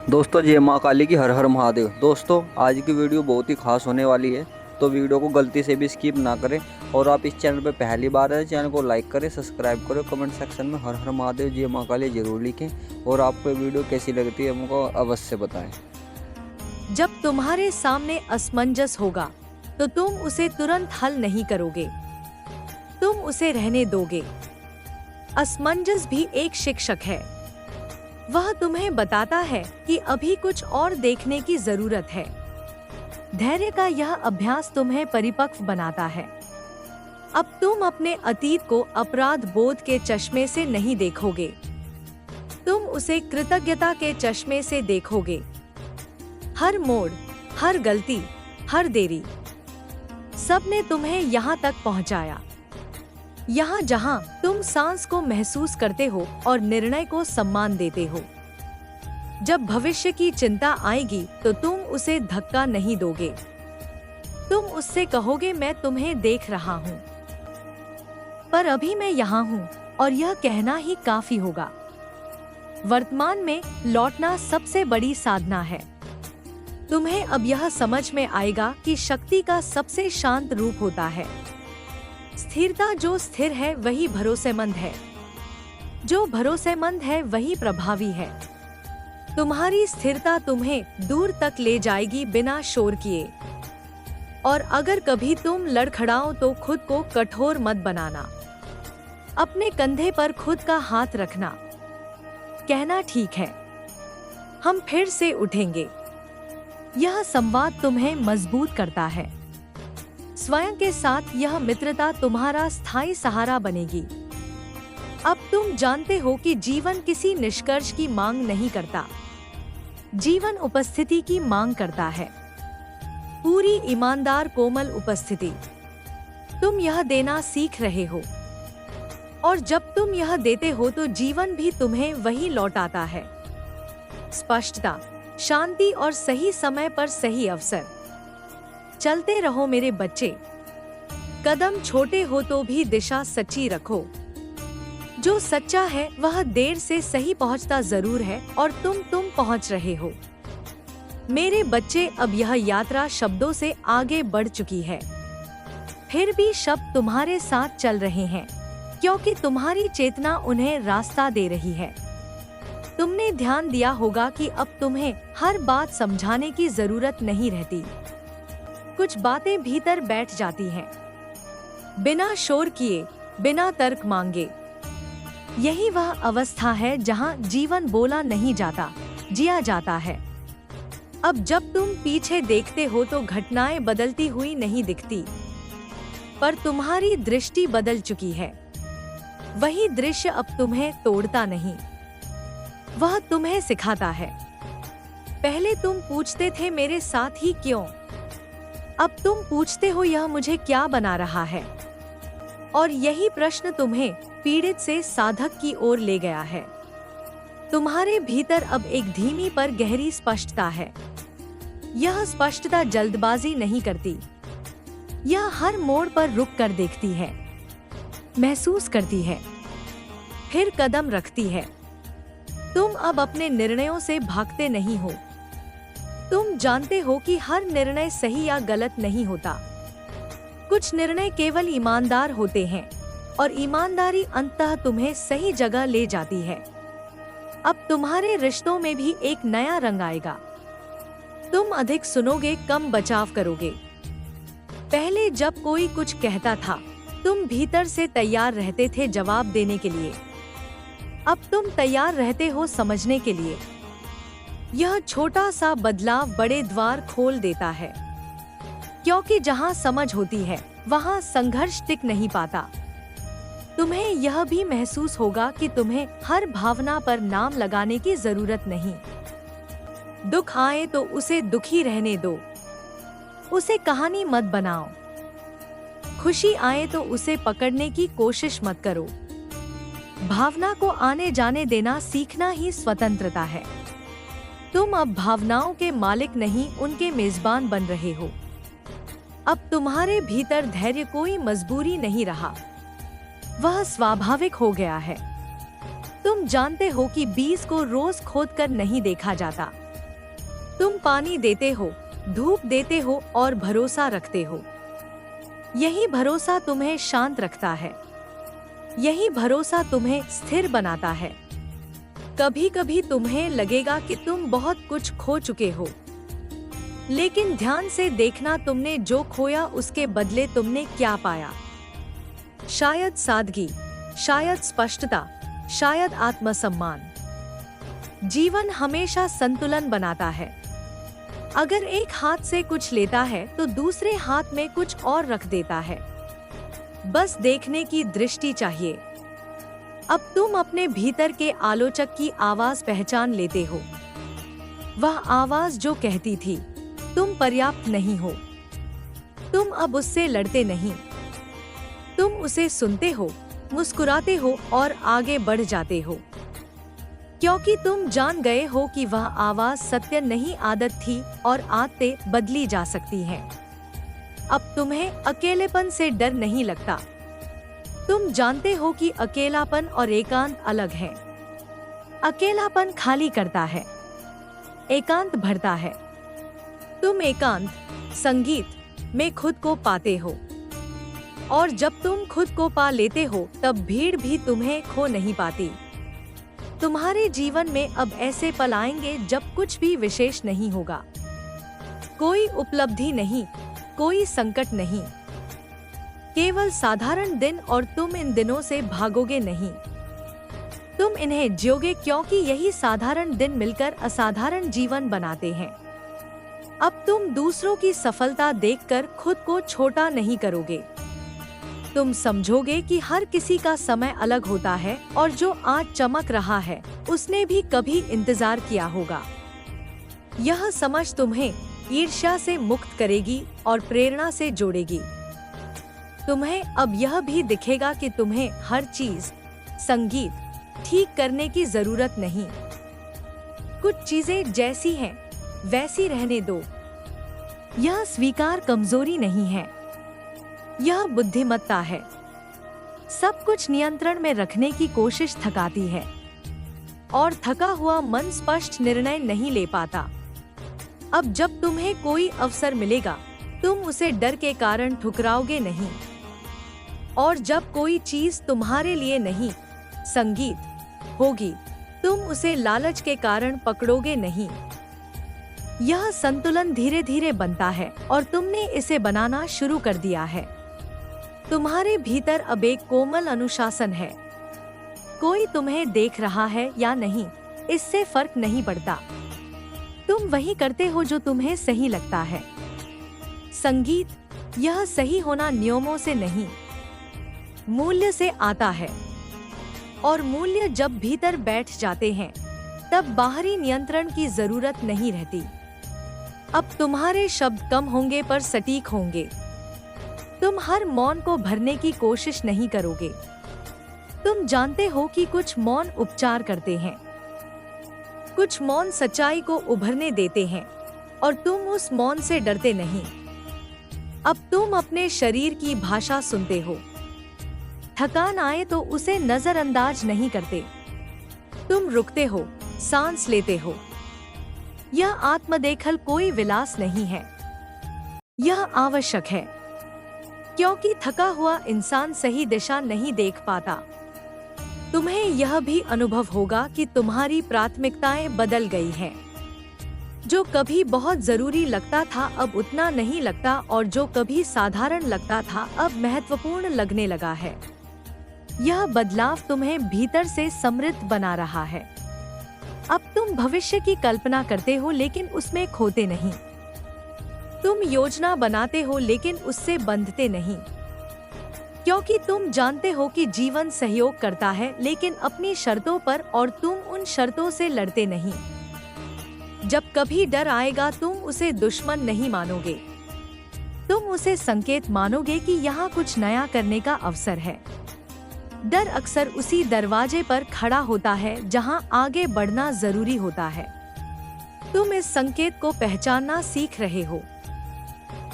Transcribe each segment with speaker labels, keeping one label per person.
Speaker 1: दोस्तों जय माँ काली की हर हर महादेव। दोस्तों आज की वीडियो बहुत ही खास होने वाली है, तो वीडियो को गलती से भी स्किप ना करें। और आप इस चैनल पर पहली बार है, चैनल को लाइक करें, सब्सक्राइब करें, कमेंट सेक्शन में हर हर महादेव जय माँ काली जरूर लिखें। और आपको वीडियो कैसी लगती है हमको अवश्य बताएं।
Speaker 2: जब तुम्हारे सामने असमंजस होगा तो तुम उसे तुरंत हल नहीं करोगे, तुम उसे रहने दोगे। असमंजस भी एक शिक्षक है। वह तुम्हें बताता है कि अभी कुछ और देखने की जरूरत है। धैर्य का यह अभ्यास तुम्हें परिपक्व बनाता है। अब तुम अपने अतीत को अपराध बोध के चश्मे से नहीं देखोगे, तुम उसे कृतज्ञता के चश्मे से देखोगे। हर मोड़, हर गलती, हर देरी, सब ने तुम्हें यहाँ तक पहुँचाया। यहाँ जहाँ तुम सांस को महसूस करते हो और निर्णय को सम्मान देते हो। जब भविष्य की चिंता आएगी तो तुम उसे धक्का नहीं दोगे, तुम उससे कहोगे मैं तुम्हें देख रहा हूँ, पर अभी मैं यहाँ हूँ, और यह कहना ही काफी होगा। वर्तमान में लौटना सबसे बड़ी साधना है। तुम्हें अब यह समझ में आएगा कि शक्ति का सबसे शांत रूप होता है स्थिरता। जो स्थिर है वही भरोसेमंद है, जो भरोसेमंद है वही प्रभावी है। तुम्हारी स्थिरता तुम्हें दूर तक ले जाएगी बिना शोर किए। और अगर कभी तुम लड़खड़ाओ तो खुद को कठोर मत बनाना। अपने कंधे पर खुद का हाथ रखना, कहना ठीक है, हम फिर से उठेंगे। यह संवाद तुम्हें मजबूत करता है। स्वयं के साथ यह मित्रता तुम्हारा स्थायी सहारा बनेगी। अब तुम जानते हो कि जीवन किसी निष्कर्ष की मांग नहीं करता, जीवन उपस्थिति की मांग करता है। पूरी ईमानदार कोमल उपस्थिति। तुम यह देना सीख रहे हो, और जब तुम यह देते हो तो जीवन भी तुम्हें वही लौटाता है। स्पष्टता, शांति और सही समय पर सही अवसर। चलते रहो मेरे बच्चे, कदम छोटे हो तो भी दिशा सच्ची रखो। जो सच्चा है वह देर से सही पहुंचता जरूर है, और तुम पहुंच रहे हो मेरे बच्चे। अब यह यात्रा शब्दों से आगे बढ़ चुकी है, फिर भी शब्द तुम्हारे साथ चल रहे हैं, क्योंकि तुम्हारी चेतना उन्हें रास्ता दे रही है। तुमने ध्यान दिया होगा कि अब तुम्हें हर बात समझाने की जरूरत नहीं रहती। कुछ बातें भीतर बैठ जाती हैं, बिना शोर किए, बिना तर्क मांगे। यही वह अवस्था है जहां जीवन बोला नहीं जाता, जिया जाता है। अब जब तुम पीछे देखते हो तो घटनाएं बदलती हुई नहीं दिखती, पर तुम्हारी दृष्टि बदल चुकी है। वही दृश्य अब तुम्हें तोड़ता नहीं, वह तुम्हें सिखाता है। पहले तुम पूछते थे मेरे साथ ही क्यों, अब तुम पूछते हो यह मुझे क्या बना रहा है। और यही प्रश्न तुम्हें पीड़ित से साधक की ओर ले गया है। तुम्हारे भीतर अब एक धीमी पर गहरी स्पष्टता है। यह स्पष्टता जल्दबाजी नहीं करती, यह हर मोड़ पर रुक कर देखती है, महसूस करती है, फिर कदम रखती है। तुम अब अपने निर्णयों से भागते नहीं हो। तुम जानते हो कि हर निर्णय सही या गलत नहीं होता। कुछ निर्णय केवल ईमानदार होते हैं, और ईमानदारी अंततः तुम्हें सही जगह ले जाती है। अब तुम्हारे रिश्तों में भी एक नया रंग आएगा। तुम अधिक सुनोगे, कम बचाव करोगे। पहले जब कोई कुछ कहता था, तुम भीतर से तैयार रहते थे जवाब देने के लिए। अब तुम तैयार रहते हो समझने के लिए। यह छोटा सा बदलाव बड़े द्वार खोल देता है, क्योंकि जहाँ समझ होती है वहाँ संघर्ष टिक नहीं पाता। तुम्हें यह भी महसूस होगा कि तुम्हें हर भावना पर नाम लगाने की जरूरत नहीं। दुख आए तो उसे दुखी रहने दो, उसे कहानी मत बनाओ। खुशी आए तो उसे पकड़ने की कोशिश मत करो। भावना को आने जाने देना सीखना ही स्वतंत्रता है। तुम अब भावनाओं के मालिक नहीं, उनके मेजबान बन रहे हो। अब तुम्हारे भीतर धैर्य कोई मजबूरी नहीं रहा, वह स्वाभाविक हो गया है। तुम जानते हो कि बीज को रोज खोदकर नहीं देखा जाता, तुम पानी देते हो, धूप देते हो और भरोसा रखते हो। यही भरोसा तुम्हें शांत रखता है। यही भरोसा तुम्हें स्थिर बनाता है। कभी कभी तुम्हें लगेगा कि तुम बहुत कुछ खो चुके हो, लेकिन ध्यान से देखना तुमने जो खोया उसके बदले तुमने क्या पाया। शायद सादगी, शायद स्पष्टता, शायद आत्मसम्मान। जीवन हमेशा संतुलन बनाता है। अगर एक हाथ से कुछ लेता है तो दूसरे हाथ में कुछ और रख देता है। बस देखने की दृष्टि चाहिए। अब तुम अपने भीतर के आलोचक की आवाज पहचान लेते हो। वह आवाज जो कहती थी, तुम पर्याप्त नहीं हो। तुम अब उससे लड़ते नहीं। तुम उसे सुनते हो, मुस्कुराते हो और आगे बढ़ जाते हो, क्योंकि तुम जान गए हो कि वह आवाज सत्य नहीं आदत थी और आदतें बदली जा सकती हैं। अब तुम्हें अकेलेपन से डर नहीं लगता। तुम जानते हो कि अकेलापन और एकांत अलग है। अकेलापन खाली करता है, एकांत भरता है। तुम एकांत, संगीत में खुद को पाते हो, और जब तुम खुद को पा लेते हो तब भीड़ भी तुम्हें खो नहीं पाती। तुम्हारे जीवन में अब ऐसे पल आएंगे जब कुछ भी विशेष नहीं होगा। कोई उपलब्धि नहीं, कोई संकट नहीं, केवल साधारण दिन, और तुम इन दिनों से भागोगे नहीं। तुम इन्हें जियोगे, क्योंकि यही साधारण दिन मिलकर असाधारण जीवन बनाते हैं। अब तुम दूसरों की सफलता देखकर खुद को छोटा नहीं करोगे। तुम समझोगे कि हर किसी का समय अलग होता है, और जो आज चमक रहा है उसने भी कभी इंतजार किया होगा। यह समझ तुम्हें ईर्ष्या से मुक्त करेगी और प्रेरणा से जोड़ेगी। तुम्हें अब यह भी दिखेगा कि तुम्हें हर चीज, संगीत ठीक करने की जरूरत नहीं। कुछ चीजें जैसी हैं वैसी रहने दो। यह स्वीकार कमजोरी नहीं है, यह बुद्धिमत्ता है। सब कुछ नियंत्रण में रखने की कोशिश थकाती है, और थका हुआ मन स्पष्ट निर्णय नहीं ले पाता। अब जब तुम्हें कोई अवसर मिलेगा, तुम उसे डर के कारण ठुकराओगे नहीं। और जब कोई चीज तुम्हारे लिए नहीं, संगीत होगी, तुम उसे लालच के कारण पकड़ोगे नहीं। यह संतुलन धीरे धीरे बनता है, और तुमने इसे बनाना शुरू कर दिया है। तुम्हारे भीतर अब एक कोमल अनुशासन है। कोई तुम्हें देख रहा है या नहीं, इससे फर्क नहीं पड़ता। तुम वही करते हो जो तुम्हें सही लगता है। संगीत, यह सही होना नियमों से नहीं, मूल्य से आता है। और मूल्य जब भीतर बैठ जाते हैं, तब बाहरी नियंत्रण की जरूरत नहीं रहती। अब तुम्हारे शब्द कम होंगे पर सटीक होंगे। तुम हर मौन को भरने की कोशिश नहीं करोगे। तुम जानते हो कि कुछ मौन उपचार करते हैं, कुछ मौन सच्चाई को उभरने देते हैं, और तुम उस मौन से डरते नहीं। अब तुम अपने शरीर की भाषा सुनते हो। थकान आए तो उसे नजरअंदाज नहीं करते। तुम रुकते हो, सांस लेते हो। यह आत्मदेखल कोई विलास नहीं है, यह आवश्यक है, क्योंकि थका हुआ इंसान सही दिशा नहीं देख पाता। तुम्हें यह भी अनुभव होगा कि तुम्हारी प्राथमिकताएं बदल गई हैं। जो कभी बहुत जरूरी लगता था अब उतना नहीं लगता, और जो कभी साधारण लगता था अब महत्वपूर्ण लगने लगा है। यह बदलाव तुम्हें भीतर से समृद्ध बना रहा है। अब तुम भविष्य की कल्पना करते हो, लेकिन उसमें खोते नहीं। तुम योजना बनाते हो, लेकिन उससे बंधते नहीं, क्योंकि तुम जानते हो कि जीवन सहयोग करता है, लेकिन अपनी शर्तों पर, और तुम उन शर्तों से लड़ते नहीं। जब कभी डर आएगा, तुम उसे दुश्मन नहीं मानोगे। तुम उसे संकेत मानोगे कि यहाँ कुछ नया करने का अवसर है। डर अक्सर उसी दरवाजे पर खड़ा होता है जहाँ आगे बढ़ना जरूरी होता है। तुम इस संकेत को पहचानना सीख रहे हो।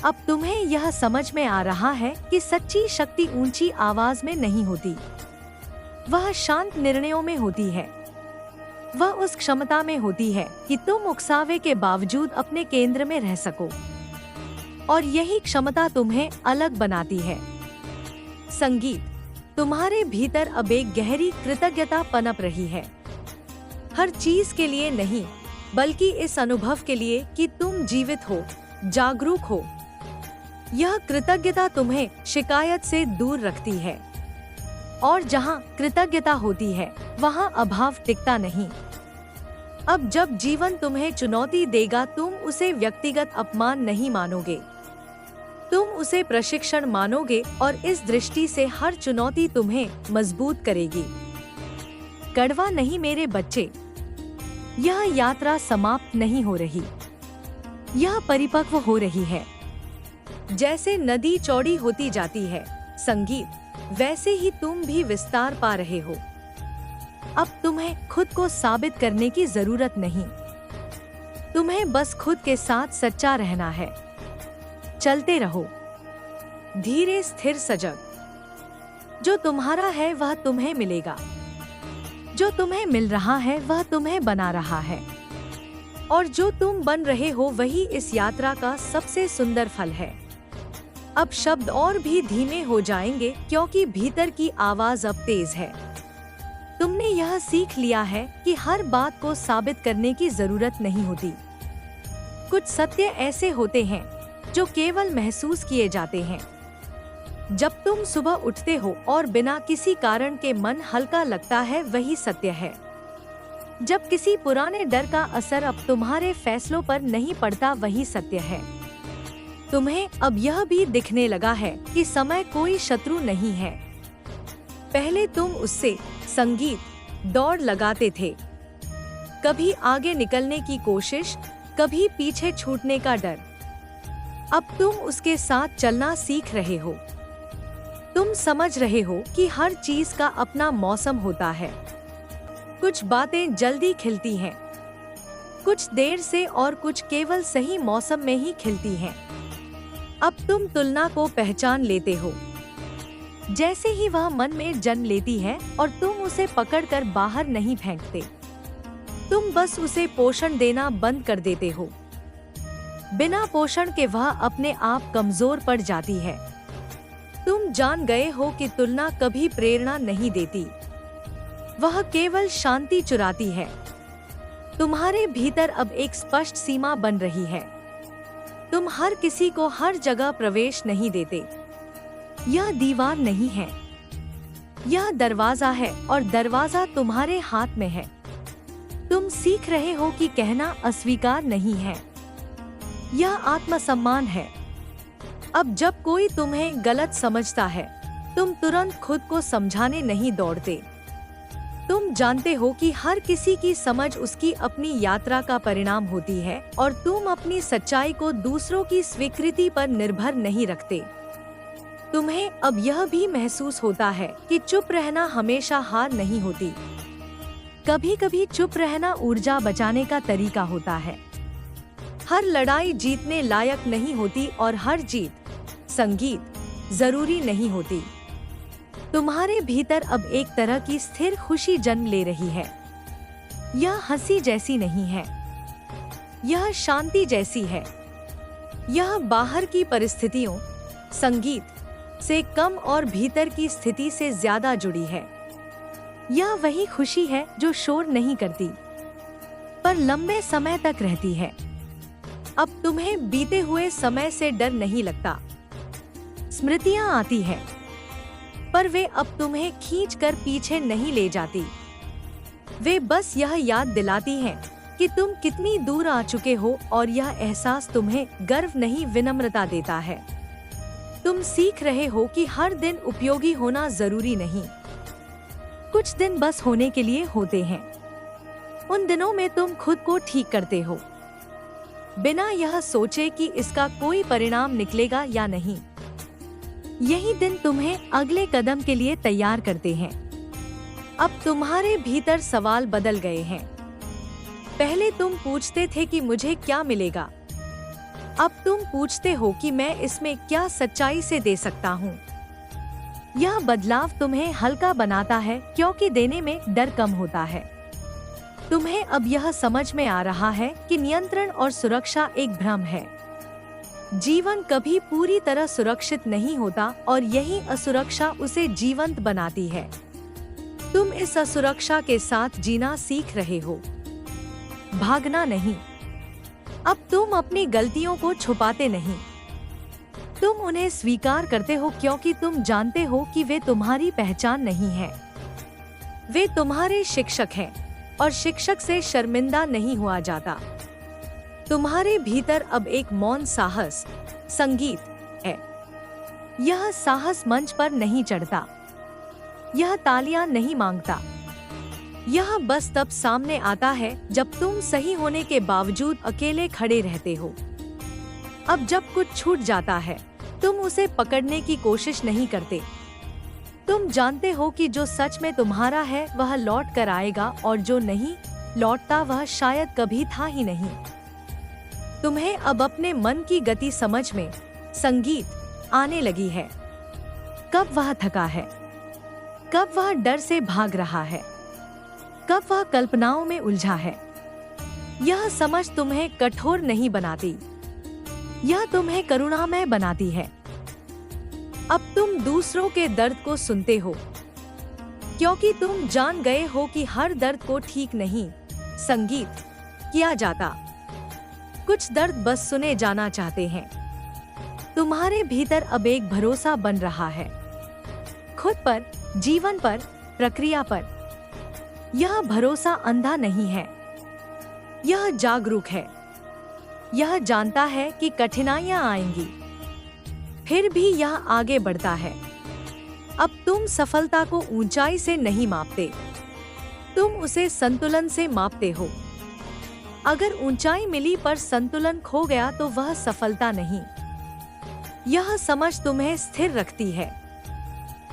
Speaker 2: अब तुम्हें यह समझ में आ रहा है कि सच्ची शक्ति ऊंची आवाज में नहीं होती, वह शांत निर्णयों में होती है। वह उस क्षमता में होती है कि तुम उकसावे के बावजूद अपने केंद्र में रह सको, और यही क्षमता तुम्हें अलग बनाती है। संगीत, तुम्हारे भीतर अब एक गहरी कृतज्ञता पनप रही है, हर चीज के लिए नहीं, बल्कि इस अनुभव के लिए कि तुम जीवित हो, जागरूक हो। यह कृतज्ञता तुम्हें शिकायत से दूर रखती है, और जहाँ कृतज्ञता होती है वहाँ अभाव टिकता नहीं। अब जब जीवन तुम्हें चुनौती देगा, तुम उसे व्यक्तिगत अपमान नहीं मानोगे, तुम उसे प्रशिक्षण मानोगे, और इस दृष्टि से हर चुनौती तुम्हें मजबूत करेगी। कड़वा नहीं मेरे बच्चे, यह यात्रा समाप्त नहीं हो रही, यह परिपक्व हो रही है। जैसे नदी चौड़ी होती जाती है संगीत, वैसे ही तुम भी विस्तार पा रहे हो। अब तुम्हें खुद को साबित करने की जरूरत नहीं, तुम्हें बस खुद के साथ सच्चा रहना है। चलते रहो, धीरे स्थिर सजग। जो तुम्हारा है वह तुम्हें मिलेगा, जो तुम्हें मिल रहा है वह तुम्हें बना रहा है, और जो तुम बन रहे हो वही इस यात्रा का सबसे सुंदर फल है। अब शब्द और भी धीमे हो जाएंगे, क्योंकि भीतर की आवाज अब तेज है। तुमने यह सीख लिया है कि हर बात को साबित करने की जरूरत नहीं होती। कुछ सत्य ऐसे होते हैं जो केवल महसूस किए जाते हैं। जब तुम सुबह उठते हो और बिना किसी कारण के मन हल्का लगता है, वही सत्य है। जब किसी पुराने डर का असर अब तुम्हारे फैसलों पर नहीं पड़ता, वही सत्य है। तुम्हें अब यह भी दिखने लगा है कि समय कोई शत्रु नहीं है। पहले तुम उससे संगीत दौड़ लगाते थे, कभी आगे निकलने की कोशिश, कभी पीछे छूटने का डर। अब तुम उसके साथ चलना सीख रहे हो। तुम समझ रहे हो कि हर चीज का अपना मौसम होता है। कुछ बातें जल्दी खिलती हैं, कुछ देर से, और कुछ केवल सही मौसम में ही खिलती हैं। अब तुम तुलना को पहचान लेते हो। जैसे ही वह मन में जन्म लेती है और तुम उसे पकड़कर बाहर नहीं फेंकते, तुम बस उसे पोषण देना बंद कर देते हो। बिना पोषण के वह अपने आप कमजोर पड़ जाती है। तुम जान गए हो कि तुलना कभी प्रेरणा नहीं देती, वह केवल शांति चुराती है। तुम्हारे भीतर अब एक स्पष्ट सीमा बन रही है। तुम हर किसी को हर जगह प्रवेश नहीं देते। यह दीवार नहीं है, यह दरवाजा है, और दरवाजा तुम्हारे हाथ में है। तुम सीख रहे हो कि कहना अस्वीकार नहीं है, यह आत्मसम्मान है। अब जब कोई तुम्हें गलत समझता है, तुम तुरंत खुद को समझाने नहीं दौड़ते। तुम जानते हो कि हर किसी की समझ उसकी अपनी यात्रा का परिणाम होती है, और तुम अपनी सच्चाई को दूसरों की स्वीकृति पर निर्भर नहीं रखते। तुम्हें अब यह भी महसूस होता है कि चुप रहना हमेशा हार नहीं होती। कभी कभी चुप रहना ऊर्जा बचाने का तरीका होता है। हर लड़ाई जीतने लायक नहीं होती, और हर जीत संगीत जरूरी नहीं होती। तुम्हारे भीतर अब एक तरह की स्थिर खुशी जन्म ले रही है। यह हंसी जैसी नहीं है, यह शांति जैसी है। यह बाहर की परिस्थितियों संगीत से कम और भीतर की स्थिति से ज्यादा जुड़ी है। यह वही खुशी है जो शोर नहीं करती, पर लंबे समय तक रहती है। अब तुम्हें बीते हुए समय से डर नहीं लगता। स्मृतियां आती हैं, पर वे अब तुम्हें खींचकर पीछे नहीं ले जाती। वे बस यह याद दिलाती हैं कि तुम कितनी दूर आ चुके हो, और यह एहसास तुम्हें गर्व नहीं विनम्रता देता है। तुम सीख रहे हो कि हर दिन उपयोगी होना जरूरी नहीं, कुछ दिन बस होने के लिए होते हैं। उन दिनों में तुम खुद को ठीक करते हो, बिना यह सोचे कि इसका कोई परिणाम निकलेगा या नहीं। यही दिन तुम्हें अगले कदम के लिए तैयार करते हैं। अब तुम्हारे भीतर सवाल बदल गए हैं। पहले तुम पूछते थे कि मुझे क्या मिलेगा, अब तुम पूछते हो कि मैं इसमें क्या सच्चाई से दे सकता हूँ। यह बदलाव तुम्हें हल्का बनाता है, क्योंकि देने में डर कम होता है। तुम्हें अब यह समझ में आ रहा है कि नियंत्रण और सुरक्षा एक भ्रम है। जीवन कभी पूरी तरह सुरक्षित नहीं होता और यही असुरक्षा उसे जीवंत बनाती है। तुम इस असुरक्षा के साथ जीना सीख रहे हो, भागना नहीं। अब तुम अपनी गलतियों को छुपाते नहीं, तुम उन्हें स्वीकार करते हो क्योंकि तुम जानते हो कि वे तुम्हारी पहचान नहीं है। वे तुम्हारे शिक्षक हैं और शिक्षक से शर्मिंदा नहीं हुआ जाता। तुम्हारे भीतर अब एक मौन साहस, संगीत है। यह साहस मंच पर नहीं चढ़ता, यह तालियां नहीं मांगता। यह बस तब सामने आता है जब तुम सही होने के बावजूद अकेले खड़े रहते हो। अब जब कुछ छूट जाता है, तुम उसे पकड़ने की कोशिश नहीं करते। तुम जानते हो कि जो सच में तुम्हारा है वह लौट कर आएगा और जो नहीं लौटता वह शायद कभी था ही नहीं। तुम्हें अब अपने मन की गति समझ में संगीत आने लगी है। कब वह थका है, कब वह डर से भाग रहा है, कब वह कल्पनाओं में उलझा है। यह समझ तुम्हें कठोर नहीं बनाती, यह तुम्हें करुणामय बनाती है। अब तुम दूसरों के दर्द को सुनते हो क्योंकि तुम जान गए हो कि हर दर्द को ठीक नहीं संगीत किया जाता। कुछ दर्द बस सुने जाना चाहते हैं। तुम्हारे भीतर अब एक भरोसा बन रहा है, खुद पर, जीवन पर, प्रक्रिया पर। यह भरोसा अंधा नहीं है, यह जागरूक है। यह जानता है कि कठिनाइयां आएंगी, फिर भी यह आगे बढ़ता है। अब तुम सफलता को ऊंचाई से नहीं मापते, तुम उसे संतुलन से मापते हो। अगर ऊंचाई मिली पर संतुलन खो गया तो वह सफलता नहीं। यह समझ तुम्हें स्थिर रखती है।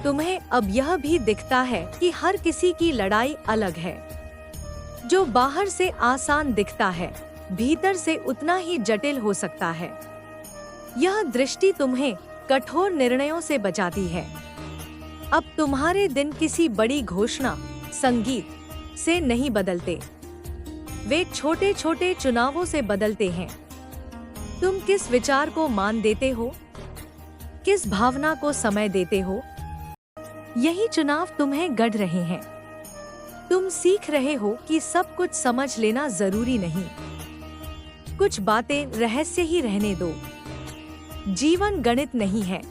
Speaker 2: तुम्हें अब यह भी दिखता है कि हर किसी की लड़ाई अलग है। जो बाहर से आसान दिखता है, भीतर से उतना ही जटिल हो सकता है। यह दृष्टि तुम्हें कठोर निर्णयों से बचाती है। अब तुम्हारे दिन किसी बड़ी घोषणा, संगीत से नहीं बदलते, वे छोटे छोटे चुनावों से बदलते हैं। तुम किस विचार को मान देते हो, किस भावना को समय देते हो, यही चुनाव तुम्हें गढ़ रहे हैं। तुम सीख रहे हो कि सब कुछ समझ लेना जरूरी नहीं, कुछ बातें रहस्य ही रहने दो। जीवन गणित नहीं है,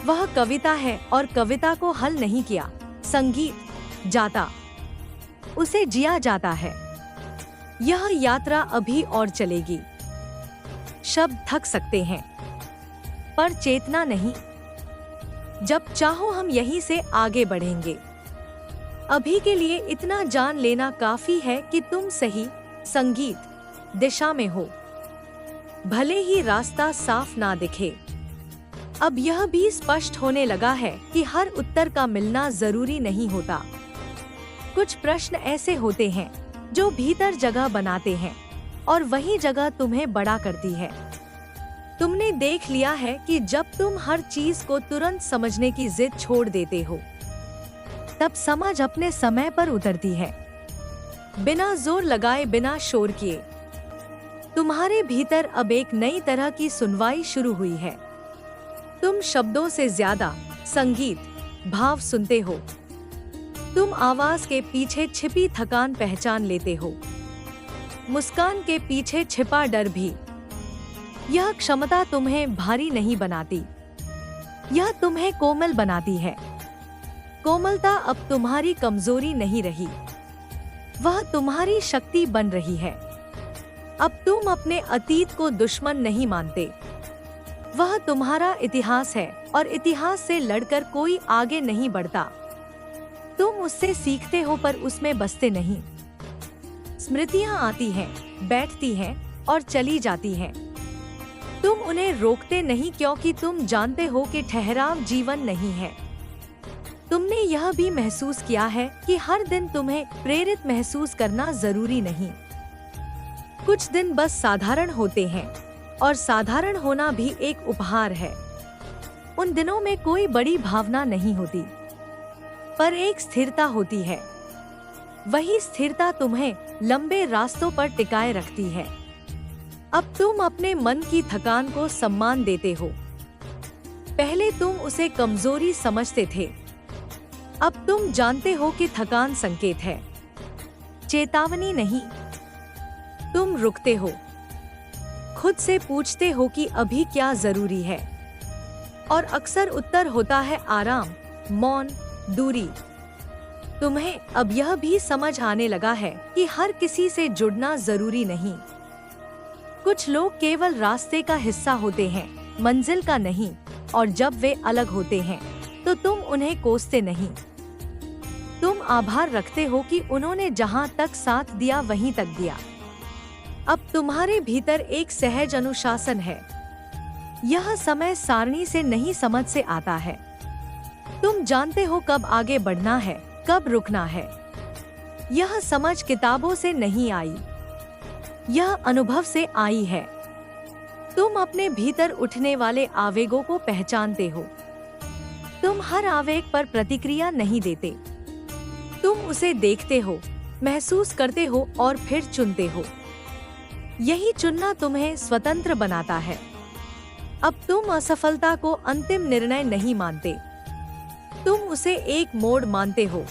Speaker 2: वह कविता है और कविता को हल नहीं किया संगीत जाता, उसे जिया जाता है। यह यात्रा अभी और चलेगी। शब्द थक सकते हैं पर चेतना नहीं। जब चाहो हम यहीं से आगे बढ़ेंगे। अभी के लिए इतना जान लेना काफी है कि तुम सही संगीत दिशा में हो, भले ही रास्ता साफ ना दिखे। अब यह भी स्पष्ट होने लगा है कि हर उत्तर का मिलना जरूरी नहीं होता। कुछ प्रश्न ऐसे होते हैं जो भीतर जगह बनाते हैं और वही जगह तुम्हें बड़ा करती है। तुमने देख लिया है कि जब तुम हर चीज को तुरंत समझने की जिद छोड़ देते हो, तब समझ अपने समय पर उतरती है, बिना जोर लगाए, बिना शोर किए। तुम्हारे भीतर अब एक नई तरह की सुनवाई शुरू हुई है। तुम शब्दों से ज्यादा संगीत, भाव सुनते हो। तुम आवाज के पीछे छिपी थकान पहचान लेते हो, मुस्कान के पीछे छिपा डर भी। यह क्षमता तुम्हें भारी नहीं बनाती, यह तुम्हें कोमल बनाती है। कोमलता अब तुम्हारी कमजोरी नहीं रही, वह तुम्हारी शक्ति बन रही है। अब तुम अपने अतीत को दुश्मन नहीं मानते, वह तुम्हारा इतिहास है और इतिहास से लड़कर कोई आगे नहीं बढ़ता। तुम उससे सीखते हो पर उसमें बसते नहीं। स्मृतियां आती हैं, बैठती हैं और चली जाती हैं। तुम उन्हें रोकते नहीं क्योंकि तुम जानते हो कि ठहराव जीवन नहीं है। तुमने यह भी महसूस किया है कि हर दिन तुम्हें प्रेरित महसूस करना जरूरी नहीं। कुछ दिन बस साधारण होते हैं और साधारण होना भी एक उपहार है। उन दिनों में कोई बड़ी भावना नहीं होती, पर एक स्थिरता होती है। वही स्थिरता तुम्हें लंबे रास्तों पर टिकाए रखती है। अब तुम अपने मन की थकान को सम्मान देते हो। पहले तुम उसे कमजोरी समझते थे, अब तुम जानते हो कि थकान संकेत है, चेतावनी नहीं। तुम रुकते हो, खुद से पूछते हो कि अभी क्या जरूरी है, और अक्सर उत्तर होता है आराम, मौन, दूरी। तुम्हें अब यह भी समझ आने लगा है कि हर किसी से जुड़ना जरूरी नहीं। कुछ लोग केवल रास्ते का हिस्सा होते हैं, मंजिल का नहीं, और जब वे अलग होते हैं तो तुम उन्हें कोसते नहीं। तुम आभार रखते हो कि उन्होंने जहां तक साथ दिया वहीं तक दिया। अब तुम्हारे भीतर एक सहज अनुशासन है। यह समय सारणी से नहीं, समझ से आता है। तुम जानते हो कब आगे बढ़ना है, कब रुकना है। यह समझ किताबों से नहीं आई, यह अनुभव से आई है। तुम अपने भीतर उठने वाले आवेगों को पहचानते हो। तुम हर आवेग पर प्रतिक्रिया नहीं देते। तुम उसे देखते हो, महसूस करते हो और फिर चुनते हो। यही चुनना तुम्हें स्वतंत्र बनाता है। अब तुम असफलता को अंतिम निर्णय नहीं मानते, तुम उसे एक मोड़ मानते हो।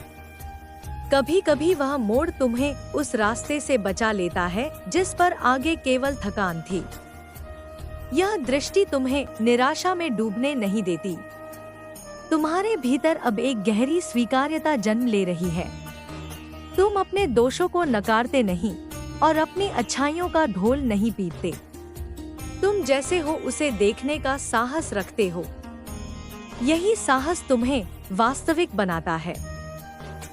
Speaker 2: कभी कभी वह मोड़ तुम्हें उस रास्ते से बचा लेता है जिस पर आगे केवल थकान थी। यह दृष्टि तुम्हें निराशा में डूबने नहीं देती। तुम्हारे भीतर अब एक गहरी स्वीकार्यता जन्म ले रही है। तुम अपने दोषों को नकारते नहीं और अपनी अच्छाइयों का ढोल नहीं पीटते। तुम जैसे हो उसे देखने का साहस रखते हो। यही साहस तुम्हें वास्तविक बनाता है।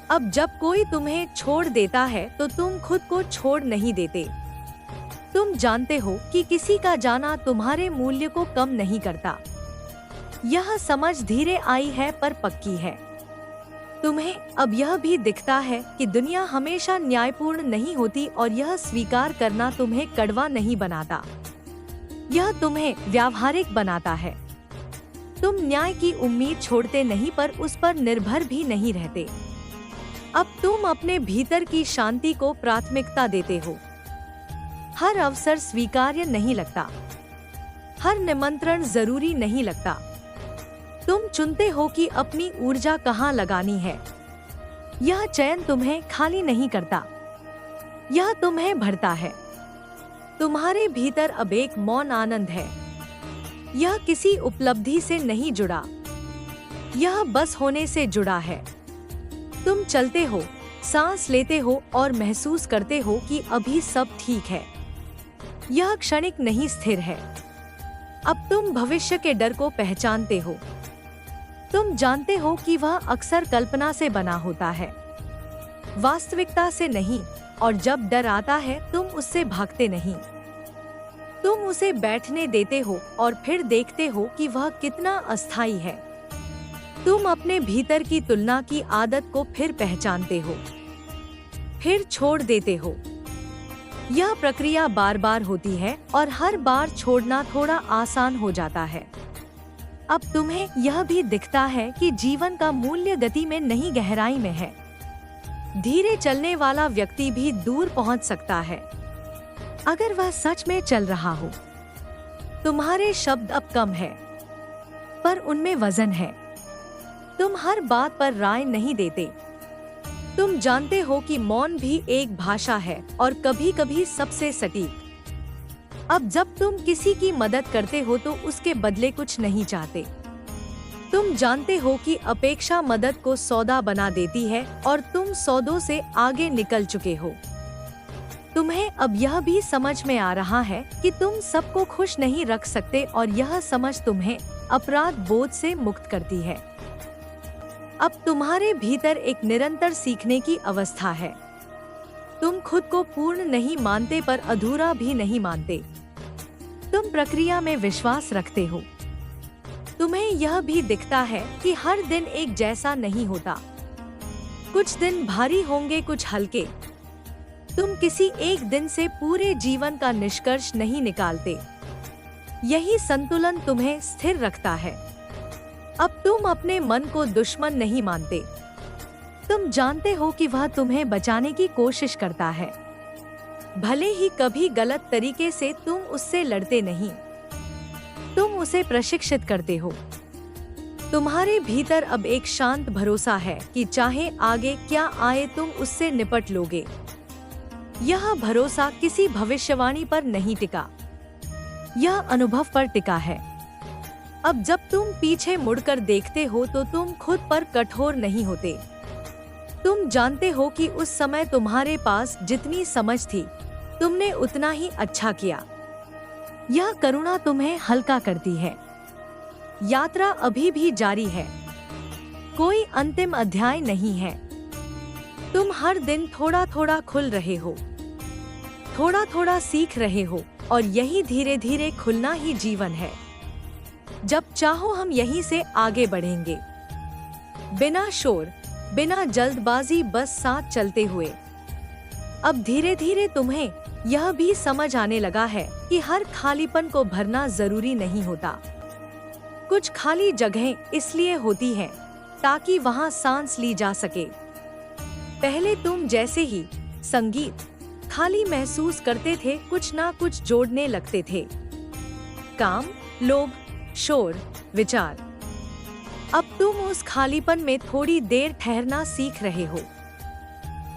Speaker 2: अब जब कोई तुम्हें छोड़ देता है तो तुम खुद को छोड़ नहीं देते। तुम जानते हो कि किसी का जाना तुम्हारे मूल्य को कम नहीं करता। यह समझ धीरे आई है पर पक्की है। तुम्हें अब यह भी दिखता है कि दुनिया हमेशा न्यायपूर्ण नहीं होती और यह स्वीकार करना तुम्हें कड़वा नहीं बनाता, यह तुम्हें व्यावहारिक बनाता है। तुम न्याय की उम्मीद छोड़ते नहीं पर उस पर निर्भर भी नहीं रहते। अब तुम अपने भीतर की शांति को प्राथमिकता देते हो। हर अवसर स्वीकार्य नहीं लगता, हर निमंत्रण जरूरी नहीं लगता। तुम चुनते हो कि अपनी ऊर्जा कहाँ लगानी है। यह चयन तुम्हें खाली नहीं करता, यह तुम्हें भरता है। तुम्हारे भीतर अब एक मौन आनंद है। यह किसी उपलब्धि से नहीं जुड़ा, यह बस होने से जुड़ा है। तुम चलते हो, सांस लेते हो और महसूस करते हो कि अभी सब ठीक है। यह क्षणिक नहीं, स्थिर है। अब तुम भविष्य के डर को पहचानते हो। तुम जानते हो कि वह अक्सर कल्पना से बना होता है, वास्तविकता से नहीं, और जब डर आता है तुम उससे भागते नहीं। तुम उसे बैठने देते हो और फिर देखते हो कि वह कितना अस्थायी है। तुम अपने भीतर की तुलना की आदत को फिर पहचानते हो, फिर छोड़ देते हो। यह प्रक्रिया बार बार होती है और हर बार छोड़ना थोड़ा आसान हो जाता है। अब तुम्हें यह भी दिखता है कि जीवन का मूल्य गति में नहीं, गहराई में है। धीरे चलने वाला व्यक्ति भी दूर पहुंच सकता है अगर वह सच में चल रहा हो। तुम्हारे शब्द अब कम है, पर उनमें वजन है। तुम हर बात पर राय नहीं देते। तुम जानते हो कि मौन भी एक भाषा है और कभी कभी सबसे सटीक। अब जब तुम किसी की मदद करते हो तो उसके बदले कुछ नहीं चाहते। तुम जानते हो कि अपेक्षा मदद को सौदा बना देती है और तुम सौदों से आगे निकल चुके हो। तुम्हें अब यह भी समझ में आ रहा है कि तुम सबको खुश नहीं रख सकते और यह समझ तुम्हें अपराध बोध से मुक्त करती है। अब तुम्हारे भीतर एक निरंतर सीखने की अवस्था है। तुम खुद को पूर्ण नहीं मानते पर अधूरा भी नहीं मानते। तुम प्रक्रिया में विश्वास रखते हो। तुम्हें यह भी दिखता है कि हर दिन एक जैसा नहीं होता। कुछ दिन भारी होंगे, कुछ हल्के। तुम किसी एक दिन से पूरे जीवन का निष्कर्ष नहीं निकालते। यही संतुलन तुम्हें स्थिर रखता है। अब तुम अपने मन को दुश्मन नहीं मानते। तुम जानते हो कि वह तुम्हें बचाने की कोशिश करता है, भले ही कभी गलत तरीके से तुम उससे लड़ते नहीं, तुम उसे प्रशिक्षित करते हो। तुम्हारे भीतर अब एक शांत भरोसा है कि चाहे आगे क्या आए तुम उससे निपट लोगे। यह भरोसा किसी भविष्यवाणी पर नहीं टिका, यह अनुभव पर टिका है। अब जब तुम पीछे मुड़कर देखते हो तो तुम खुद पर कठोर नहीं होते। तुम जानते हो कि उस समय तुम्हारे पास जितनी समझ थी तुमने उतना ही अच्छा किया। यह करुणा तुम्हें हल्का करती है। यात्रा अभी भी जारी है, कोई अंतिम अध्याय नहीं है। तुम हर दिन थोड़ा थोड़ा खुल रहे हो, थोड़ा थोड़ा सीख रहे हो, और यही धीरे धीरे खुलना ही जीवन है। जब चाहो हम यहीं से आगे बढ़ेंगे, बिना शोर, बिना जल्दबाजी, बस साथ चलते हुए। अब धीरे धीरे तुम्हें यह भी समझ आने लगा है कि हर खालीपन को भरना जरूरी नहीं होता। कुछ खाली जगहें इसलिए होती हैं ताकि वहां सांस ली जा सके। पहले तुम जैसे ही संगीत खाली महसूस करते थे, कुछ ना कुछ जोड़ने लगते थे, काम, लोभ, शोर, विचार। अब तुम उस खालीपन में थोड़ी देर ठहरना सीख रहे हो,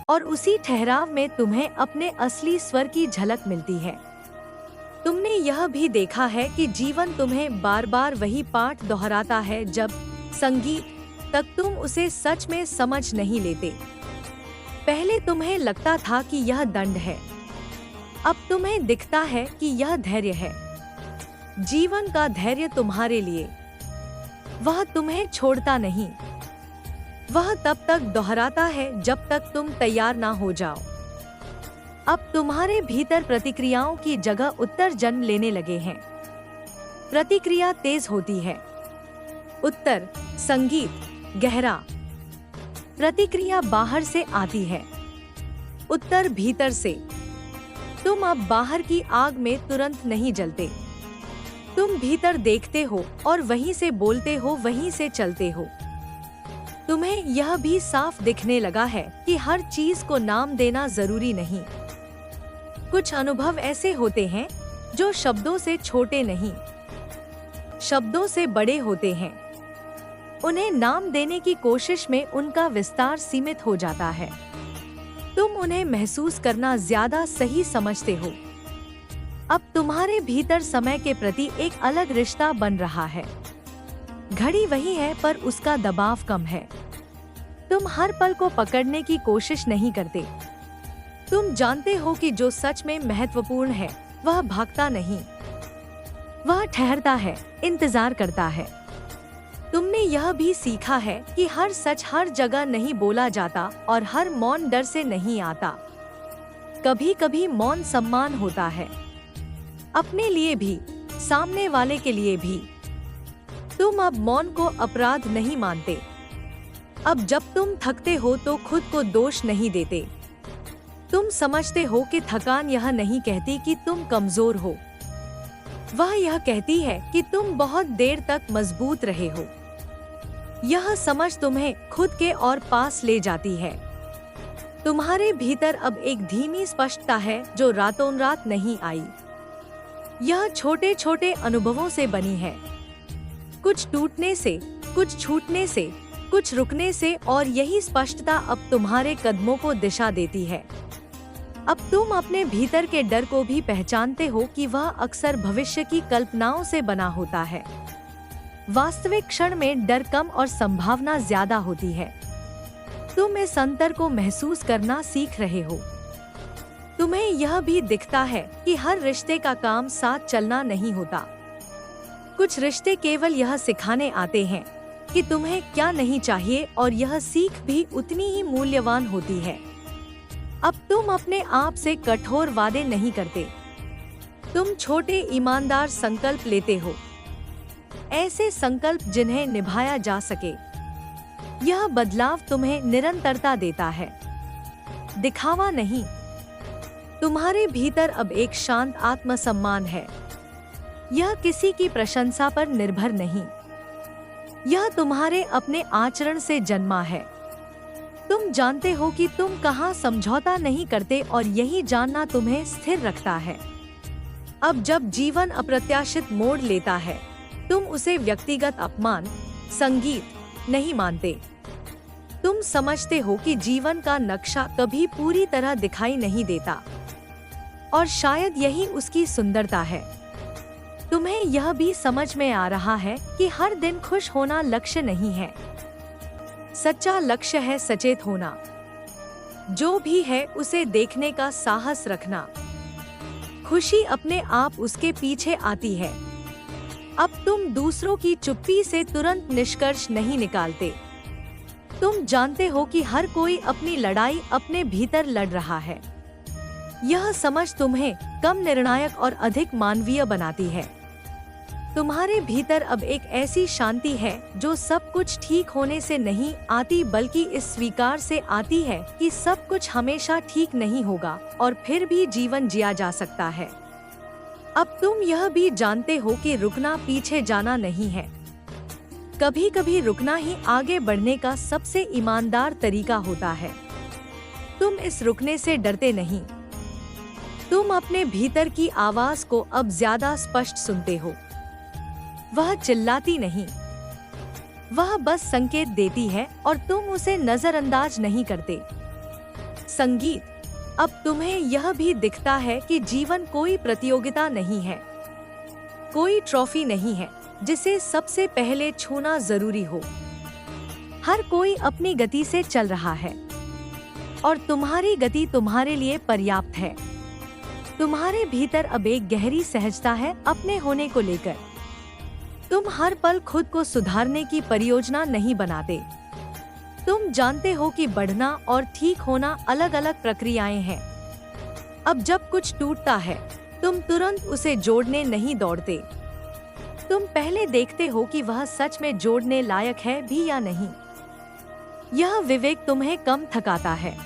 Speaker 2: और उसी ठहराव में तुम्हें अपने असली स्वर की झलक मिलती है। तुमने यह भी देखा है कि जीवन तुम्हें बार बार वही पाठ दोहराता है। जब संगीत तक तुम उसे सच में समझ नहीं लेते। पहले तुम्हें लगता था कि यह दंड है, अब तुम्हें दिखता है कि यह धैर्य है। जीवन का धैर्य तुम्हारे लिए, वह तुम्हें छोड़ता नहीं। वह तब तक दोहराता है जब तक तुम तैयार ना हो जाओ। अब तुम्हारे भीतर प्रतिक्रियाओं की जगह उत्तर जन्म लेने लगे हैं। प्रतिक्रिया तेज होती है, उत्तर, संगीत, गहरा। प्रतिक्रिया बाहर से आती है, उत्तर भीतर से। तुम अब बाहर की आग में तुरंत नहीं जलते। तुम भीतर देखते हो और वहीं से बोलते हो, वहीं से चलते हो। तुम्हें यह भी साफ दिखने लगा है कि हर चीज को नाम देना जरूरी नहीं। कुछ अनुभव ऐसे होते हैं जो शब्दों से छोटे नहीं, शब्दों से बड़े होते हैं। उन्हें नाम देने की कोशिश में उनका विस्तार सीमित हो जाता है। तुम उन्हें महसूस करना ज्यादा सही समझते हो। अब तुम्हारे भीतर समय के प्रति एक अलग रिश्ता बन रहा है। घड़ी वही है पर उसका दबाव कम है। तुम हर पल को पकड़ने की कोशिश नहीं करते। तुम जानते हो कि जो सच में महत्वपूर्ण है वह भागता नहीं, वह ठहरता है, इंतजार करता है। तुमने यह भी सीखा है कि हर सच हर जगह नहीं बोला जाता और हर मौन डर से नहीं आता। कभी कभी मौन सम्मान होता है, अपने लिए भी, सामने वाले के लिए भी। तुम अब मौन को अपराध नहीं मानते। अब जब तुम थकते हो तो खुद को दोष नहीं देते। तुम समझते हो कि थकान यह नहीं कहती कि तुम कमजोर हो, वह यह कहती है कि तुम बहुत देर तक मजबूत रहे हो। यह समझ तुम्हें खुद के और पास ले जाती है। तुम्हारे भीतर अब एक धीमी स्पष्टता है जो रातों रात नहीं आई। यह छोटे छोटे अनुभवों से बनी है, कुछ टूटने से, कुछ छूटने से, कुछ रुकने से, और यही स्पष्टता अब तुम्हारे कदमों को दिशा देती है। अब तुम अपने भीतर के डर को भी पहचानते हो कि वह अक्सर भविष्य की कल्पनाओं से बना होता है। वास्तविक क्षण में डर कम और संभावना ज्यादा होती है। तुम इस अंतर को महसूस करना सीख रहे हो। तुम्हें यह भी दिखता है कि हर रिश्ते का काम साथ चलना नहीं होता। कुछ रिश्ते केवल यह सिखाने आते हैं कि तुम्हें क्या नहीं चाहिए, और यह सीख भी उतनी ही मूल्यवान होती है। अब तुम अपने आप से कठोर वादे नहीं करते। तुम छोटे ईमानदार संकल्प लेते हो, ऐसे संकल्प जिन्हें निभाया जा सके। यह बदलाव तुम्हें निरंतरता देता है, दिखावा नहीं। तुम्हारे भीतर अब एक शांत आत्मसम्मान है। यह किसी की प्रशंसा पर निर्भर नहीं, यह तुम्हारे अपने आचरण से जन्मा है। तुम जानते हो कि तुम कहाँ समझौता नहीं करते और यही जानना तुम्हें स्थिर रखता है। अब जब जीवन अप्रत्याशित मोड़ लेता है, तुम उसे व्यक्तिगत अपमान, संगीत नहीं मानते। तुम समझते हो कि जीवन का नक्शा कभी पूरी तरह दिखाई नहीं देता और शायद यही उसकी सुंदरता है। तुम्हें यह भी समझ में आ रहा है कि हर दिन खुश होना लक्ष्य नहीं है। सच्चा लक्ष्य है सचेत होना। जो भी है उसे देखने का साहस रखना। खुशी अपने आप उसके पीछे आती है। अब तुम दूसरों की चुप्पी से तुरंत निष्कर्ष नहीं निकालते। तुम जानते हो कि हर कोई अपनी लड़ाई अपने भीतर लड़ रहा है। यह समझ तुम्हें कम निर्णायक और अधिक मानवीय बनाती है। तुम्हारे भीतर अब एक ऐसी शांति है जो सब कुछ ठीक होने से नहीं आती बल्कि इस स्वीकार से आती है कि सब कुछ हमेशा ठीक नहीं होगा और फिर भी जीवन जिया जा सकता है। अब तुम यह भी जानते हो कि रुकना पीछे जाना नहीं है। कभी कभी रुकना ही आगे बढ़ने का सबसे ईमानदार तरीका होता है। तुम इस रुकने से डरते नहीं। तुम अपने भीतर की आवाज को अब ज्यादा स्पष्ट सुनते हो। वह चिल्लाती नहीं, वह बस संकेत देती है और तुम उसे नजरअंदाज नहीं करते। संगीत, अब तुम्हें यह भी दिखता है कि जीवन कोई प्रतियोगिता नहीं है, कोई ट्रॉफी नहीं है जिसे सबसे पहले छूना जरूरी हो। हर कोई अपनी गति से चल रहा है और तुम्हारी गति तुम्हारे लिए पर्याप्त है। तुम्हारे भीतर अब एक गहरी सहजता है अपने होने को लेकर। तुम हर पल खुद को सुधारने की परियोजना नहीं बनाते। तुम जानते हो कि बढ़ना और ठीक होना अलग अलग प्रक्रियाएं हैं। अब जब कुछ टूटता है, तुम तुरंत उसे जोड़ने नहीं दौड़ते। तुम पहले देखते हो कि वह सच में जोड़ने लायक है भी या नहीं। यह विवेक तुम्हें कम थकाता है।